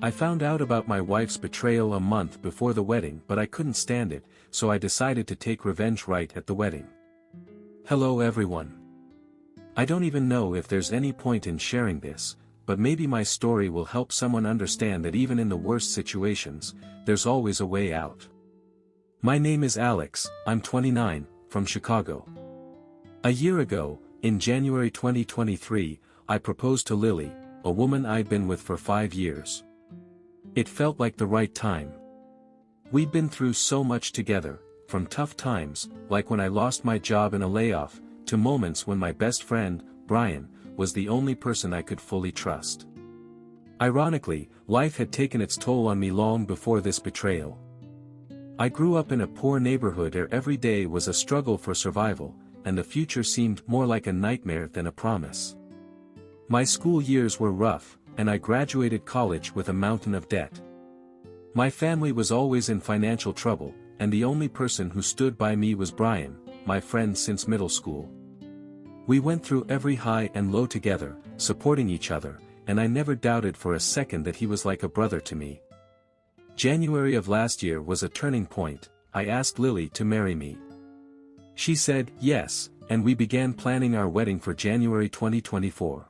I found out about my wife's betrayal a month before the wedding, but I couldn't stand it, so I decided to take revenge right at the wedding. Hello everyone. I don't even know if there's any point in sharing this, but maybe my story will help someone understand that even in the worst situations, there's always a way out. My name is Alex, I'm 29, from Chicago. A year ago, in January 2023, I proposed to Lily, a woman I'd been with for 5 years. It felt like the right time. We'd been through so much together, from tough times, like when I lost my job in a layoff, to moments when my best friend, Brian, was the only person I could fully trust. Ironically, life had taken its toll on me long before this betrayal. I grew up in a poor neighborhood where every day was a struggle for survival, and the future seemed more like a nightmare than a promise. My school years were rough, and I graduated college with a mountain of debt. My family was always in financial trouble, and the only person who stood by me was Brian, my friend since middle school. We went through every high and low together, supporting each other, and I never doubted for a second that he was like a brother to me. January of last year was a turning point. I asked Lily to marry me. She said yes, and we began planning our wedding for January 2024.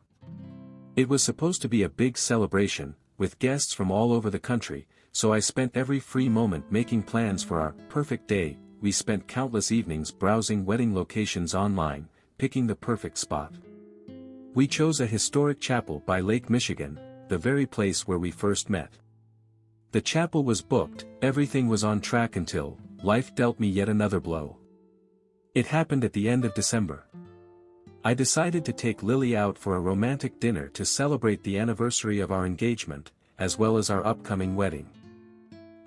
It was supposed to be a big celebration, with guests from all over the country, so I spent every free moment making plans for our perfect day. We spent countless evenings browsing wedding locations online, picking the perfect spot. We chose a historic chapel by Lake Michigan, the very place where we first met. The chapel was booked, everything was on track until life dealt me yet another blow. It happened at the end of December. I decided to take Lily out for a romantic dinner to celebrate the anniversary of our engagement, as well as our upcoming wedding.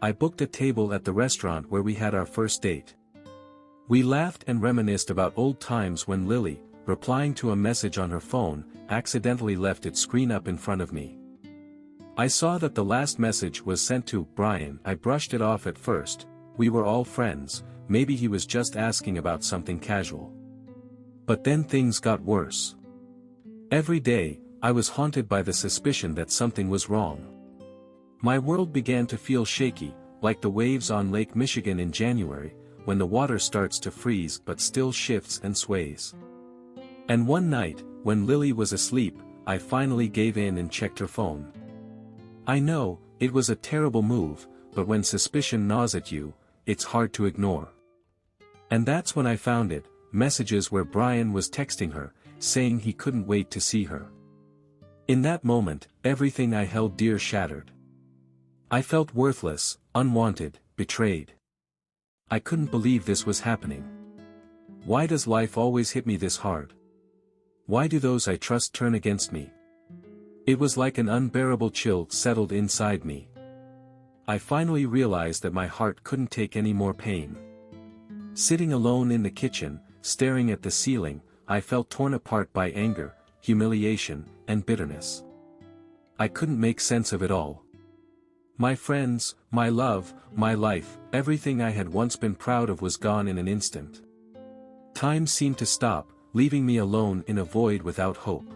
I booked a table at the restaurant where we had our first date. We laughed and reminisced about old times when Lily, replying to a message on her phone, accidentally left its screen up in front of me. I saw that the last message was sent to Brian. I brushed it off at first. We were all friends, maybe he was just asking about something casual. But then things got worse. Every day, I was haunted by the suspicion that something was wrong. My world began to feel shaky, like the waves on Lake Michigan in January, when the water starts to freeze but still shifts and sways. And one night, when Lily was asleep, I finally gave in and checked her phone. I know, it was a terrible move, but when suspicion gnaws at you, it's hard to ignore. And that's when I found it. Messages where Brian was texting her, saying he couldn't wait to see her. In that moment, everything I held dear shattered. I felt worthless, unwanted, betrayed. I couldn't believe this was happening. Why does life always hit me this hard? Why do those I trust turn against me? It was like an unbearable chill settled inside me. I finally realized that my heart couldn't take any more pain. Sitting alone in the kitchen, staring at the ceiling, I felt torn apart by anger, humiliation, and bitterness. I couldn't make sense of it all. My friends, my love, my life, everything I had once been proud of was gone in an instant. Time seemed to stop, leaving me alone in a void without hope.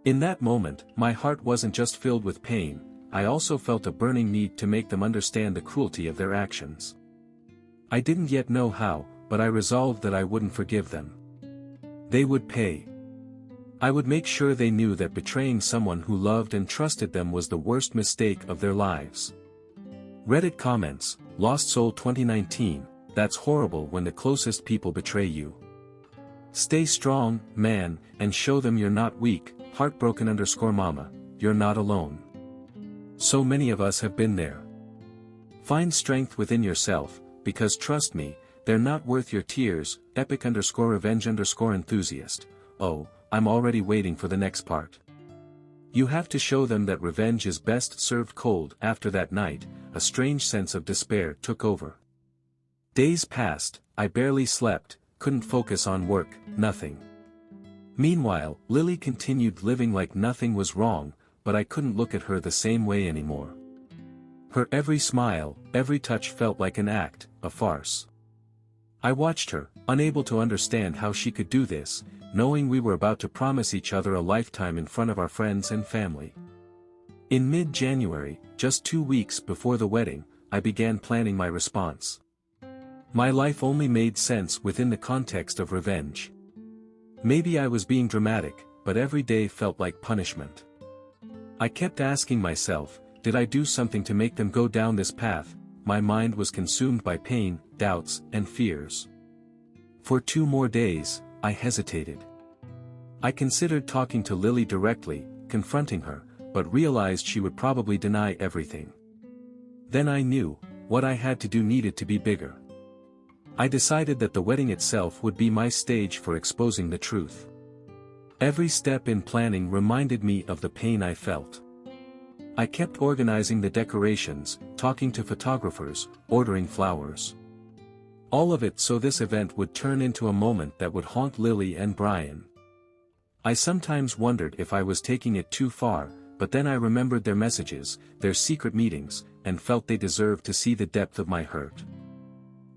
In that moment, my heart wasn't just filled with pain, I also felt a burning need to make them understand the cruelty of their actions. I didn't yet know how, but I resolved that I wouldn't forgive them. They would pay. I would make sure they knew that betraying someone who loved and trusted them was the worst mistake of their lives. Reddit comments, Lost Soul 2019, that's horrible when the closest people betray you. Stay strong, man, and show them you're not weak. Heartbroken_mama, you're not alone. So many of us have been there. Find strength within yourself, because trust me, they're not worth your tears. Epic_revenge_enthusiast. Oh, I'm already waiting for the next part. You have to show them that revenge is best served cold. After that night, a strange sense of despair took over. Days passed, I barely slept, couldn't focus on work, nothing. Meanwhile, Lily continued living like nothing was wrong, but I couldn't look at her the same way anymore. Her every smile, every touch felt like an act, a farce. I watched her, unable to understand how she could do this, knowing we were about to promise each other a lifetime in front of our friends and family. In mid-January, just 2 weeks before the wedding, I began planning my response. My life only made sense within the context of revenge. Maybe I was being dramatic, but every day felt like punishment. I kept asking myself, did I do something to make them go down this path? My mind was consumed by pain, doubts, and fears. For 2 more days, I hesitated. I considered talking to Lily directly, confronting her, but realized she would probably deny everything. Then I knew, what I had to do needed to be bigger. I decided that the wedding itself would be my stage for exposing the truth. Every step in planning reminded me of the pain I felt. I kept organizing the decorations, talking to photographers, ordering flowers. All of it so this event would turn into a moment that would haunt Lily and Brian. I sometimes wondered if I was taking it too far, but then I remembered their messages, their secret meetings, and felt they deserved to see the depth of my hurt.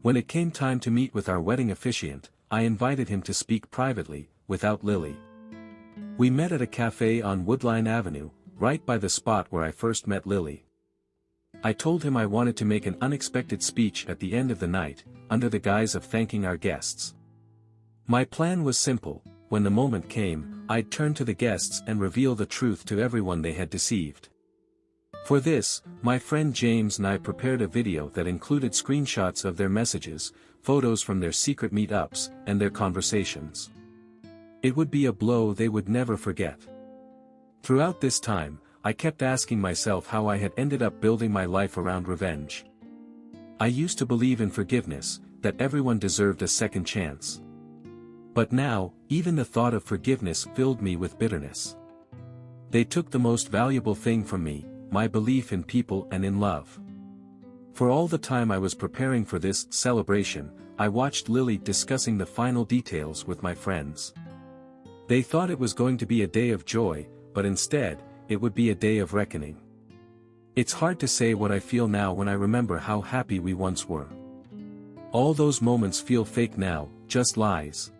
When it came time to meet with our wedding officiant, I invited him to speak privately, without Lily. We met at a cafe on Woodline Avenue, right by the spot where I first met Lily. I told him I wanted to make an unexpected speech at the end of the night, under the guise of thanking our guests. My plan was simple: when the moment came, I'd turn to the guests and reveal the truth to everyone they had deceived. For this, my friend James and I prepared a video that included screenshots of their messages, photos from their secret meetups, and their conversations. It would be a blow they would never forget. Throughout this time, I kept asking myself how I had ended up building my life around revenge. I used to believe in forgiveness, that everyone deserved a second chance. But now, even the thought of forgiveness filled me with bitterness. They took the most valuable thing from me, my belief in people and in love. For all the time I was preparing for this celebration, I watched Lily discussing the final details with my friends. They thought it was going to be a day of joy, but instead, it would be a day of reckoning. It's hard to say what I feel now when I remember how happy we once were. All those moments feel fake now, just lies.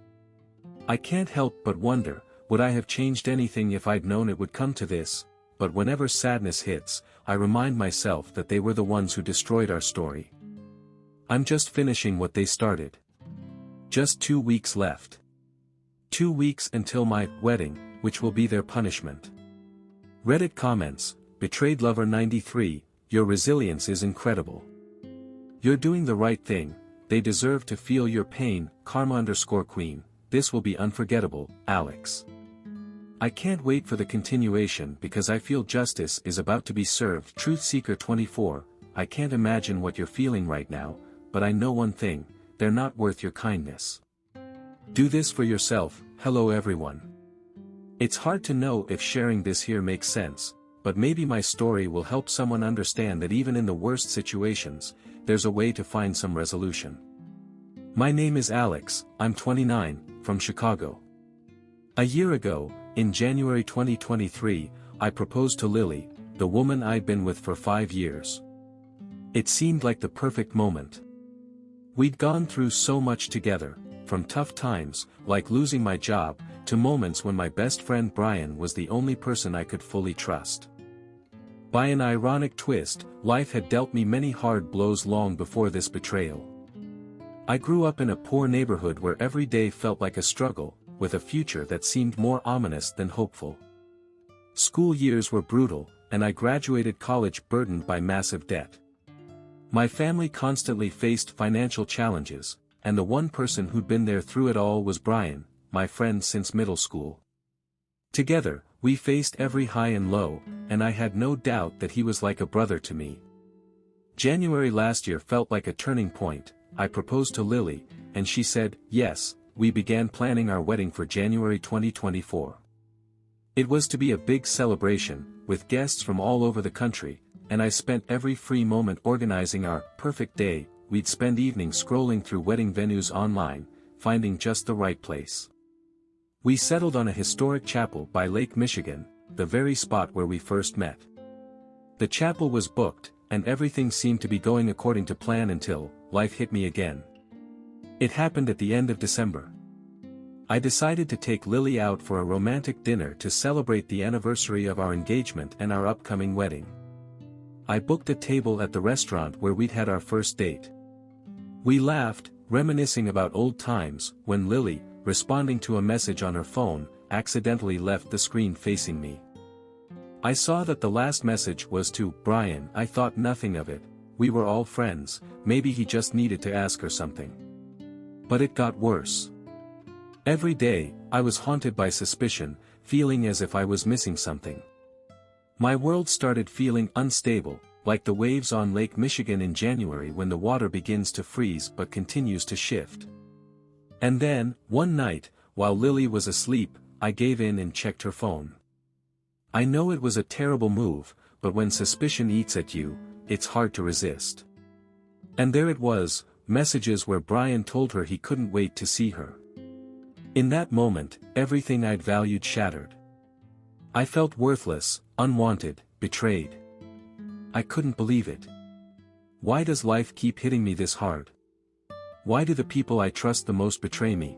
I can't help but wonder, would I have changed anything if I'd known it would come to this? But whenever sadness hits, I remind myself that they were the ones who destroyed our story. I'm just finishing what they started. Just 2 weeks left. 2 weeks until my wedding, which will be their punishment. Reddit comments, Betrayed Lover 93, your resilience is incredible. You're doing the right thing, they deserve to feel your pain, Karma_Queen. This will be unforgettable, Alex. I can't wait for the continuation because I feel justice is about to be served. Truth Seeker 24, I can't imagine what you're feeling right now, but I know one thing, they're not worth your kindness. Do this for yourself. Hello everyone. It's hard to know if sharing this here makes sense, but maybe my story will help someone understand that even in the worst situations, there's a way to find some resolution. My name is Alex, I'm 29, from Chicago. A year ago, in January 2023, I proposed to Lily, the woman I'd been with for 5 years. It seemed like the perfect moment. We'd gone through so much together, from tough times, like losing my job, to moments when my best friend Brian was the only person I could fully trust. By an ironic twist, life had dealt me many hard blows long before this betrayal. I grew up in a poor neighborhood where every day felt like a struggle, with a future that seemed more ominous than hopeful. School years were brutal, and I graduated college burdened by massive debt. My family constantly faced financial challenges, and the one person who'd been there through it all was Brian, my friend since middle school. Together, we faced every high and low, and I had no doubt that he was like a brother to me. January last year felt like a turning point. I proposed to Lily, and she said, yes. We began planning our wedding for January 2024. It was to be a big celebration, with guests from all over the country, and I spent every free moment organizing our perfect day. We'd spend evenings scrolling through wedding venues online, finding just the right place. We settled on a historic chapel by Lake Michigan, the very spot where we first met. The chapel was booked, and everything seemed to be going according to plan until life hit me again. It happened at the end of December. I decided to take Lily out for a romantic dinner to celebrate the anniversary of our engagement and our upcoming wedding. I booked a table at the restaurant where we'd had our first date. We laughed, reminiscing about old times, when Lily, responding to a message on her phone, accidentally left the screen facing me. I saw that the last message was to Brian. I thought nothing of it. We were all friends, maybe he just needed to ask her something. But it got worse. Every day, I was haunted by suspicion, feeling as if I was missing something. My world started feeling unstable, like the waves on Lake Michigan in January when the water begins to freeze but continues to shift. And then, one night, while Lily was asleep, I gave in and checked her phone. I know it was a terrible move, but when suspicion eats at you, it's hard to resist. And there it was, messages where Brian told her he couldn't wait to see her. In that moment, everything I'd valued shattered. I felt worthless, unwanted, betrayed. I couldn't believe it. Why does life keep hitting me this hard? Why do the people I trust the most betray me?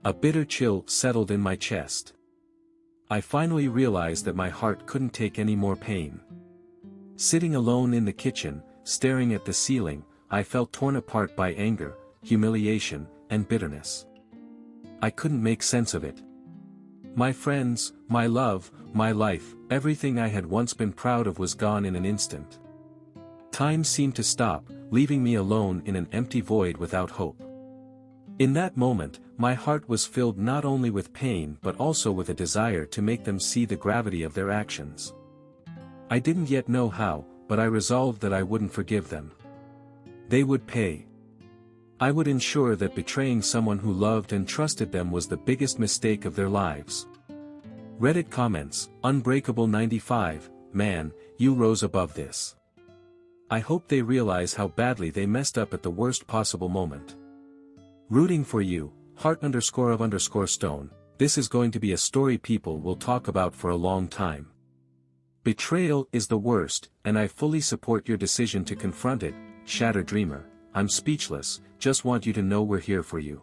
A bitter chill settled in my chest. I finally realized that my heart couldn't take any more pain. Sitting alone in the kitchen, staring at the ceiling, I felt torn apart by anger, humiliation, and bitterness. I couldn't make sense of it. My friends, my love, my life, everything I had once been proud of was gone in an instant. Time seemed to stop, leaving me alone in an empty void without hope. In that moment, my heart was filled not only with pain but also with a desire to make them see the gravity of their actions. I didn't yet know how, but I resolved that I wouldn't forgive them. They would pay. I would ensure that betraying someone who loved and trusted them was the biggest mistake of their lives. Reddit comments, Unbreakable95, man, you rose above this. I hope they realize how badly they messed up at the worst possible moment. Rooting for you, heart_of_stone, this is going to be a story people will talk about for a long time. Betrayal is the worst, and I fully support your decision to confront it, Shattered Dreamer. I'm speechless, just want you to know we're here for you.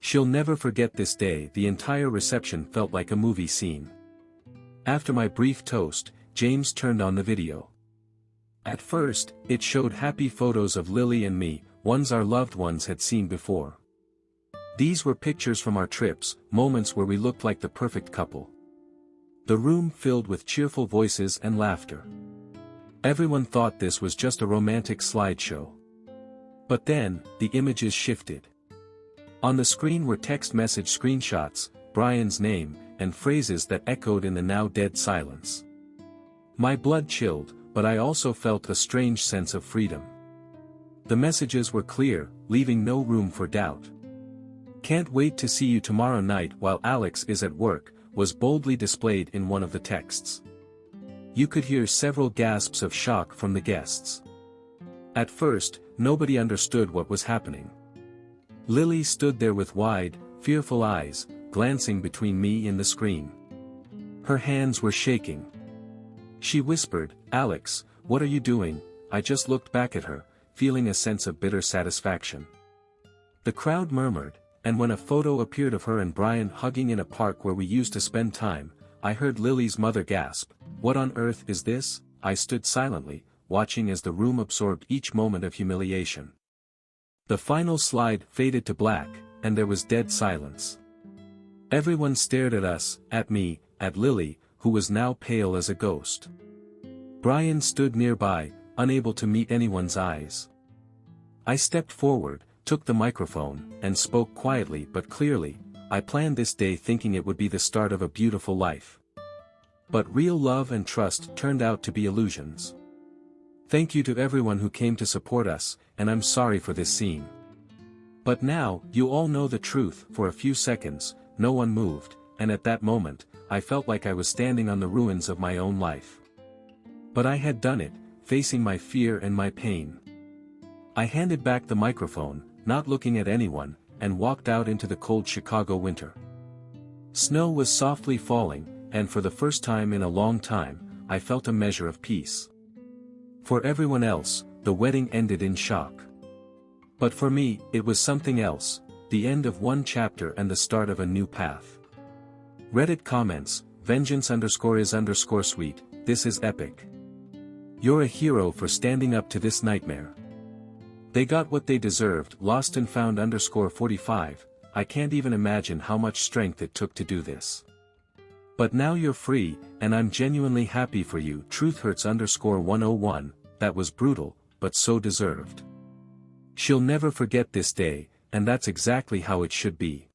She'll never forget this day. The entire reception felt like a movie scene. After my brief toast, James turned on the video. At first, it showed happy photos of Lily and me, ones our loved ones had seen before. These were pictures from our trips, moments where we looked like the perfect couple. The room filled with cheerful voices and laughter. Everyone thought this was just a romantic slideshow. But then, the images shifted. On the screen were text message screenshots, Brian's name, and phrases that echoed in the now dead silence. My blood chilled, but I also felt a strange sense of freedom. The messages were clear, leaving no room for doubt. Can't wait to see you tomorrow night while Alex is at work, was boldly displayed in one of the texts. You could hear several gasps of shock from the guests. At first, nobody understood what was happening. Lily stood there with wide, fearful eyes, glancing between me and the screen. Her hands were shaking. She whispered, Alex, what are you doing? I just looked back at her, feeling a sense of bitter satisfaction. The crowd murmured, and when a photo appeared of her and Brian hugging in a park where we used to spend time, I heard Lily's mother gasp, what on earth is this? I stood silently, watching as the room absorbed each moment of humiliation. The final slide faded to black, and there was dead silence. Everyone stared at us, at me, at Lily, who was now pale as a ghost. Brian stood nearby, unable to meet anyone's eyes. I stepped forward, took the microphone, and spoke quietly but clearly. I planned this day thinking it would be the start of a beautiful life. But real love and trust turned out to be illusions. Thank you to everyone who came to support us, and I'm sorry for this scene. But now, you all know the truth. For a few seconds, no one moved, and at that moment, I felt like I was standing on the ruins of my own life. But I had done it, facing my fear and my pain. I handed back the microphone, not looking at anyone, and walked out into the cold Chicago winter. Snow was softly falling, and for the first time in a long time, I felt a measure of peace. For everyone else, the wedding ended in shock. But for me, it was something else, the end of one chapter and the start of a new path. Reddit comments, vengeance_is_sweet, this is epic. You're a hero for standing up to this nightmare. They got what they deserved, lost_and_found_45, I can't even imagine how much strength it took to do this. But now you're free, and I'm genuinely happy for you, truthhurts_101, that was brutal, but so deserved. She'll never forget this day, and that's exactly how it should be.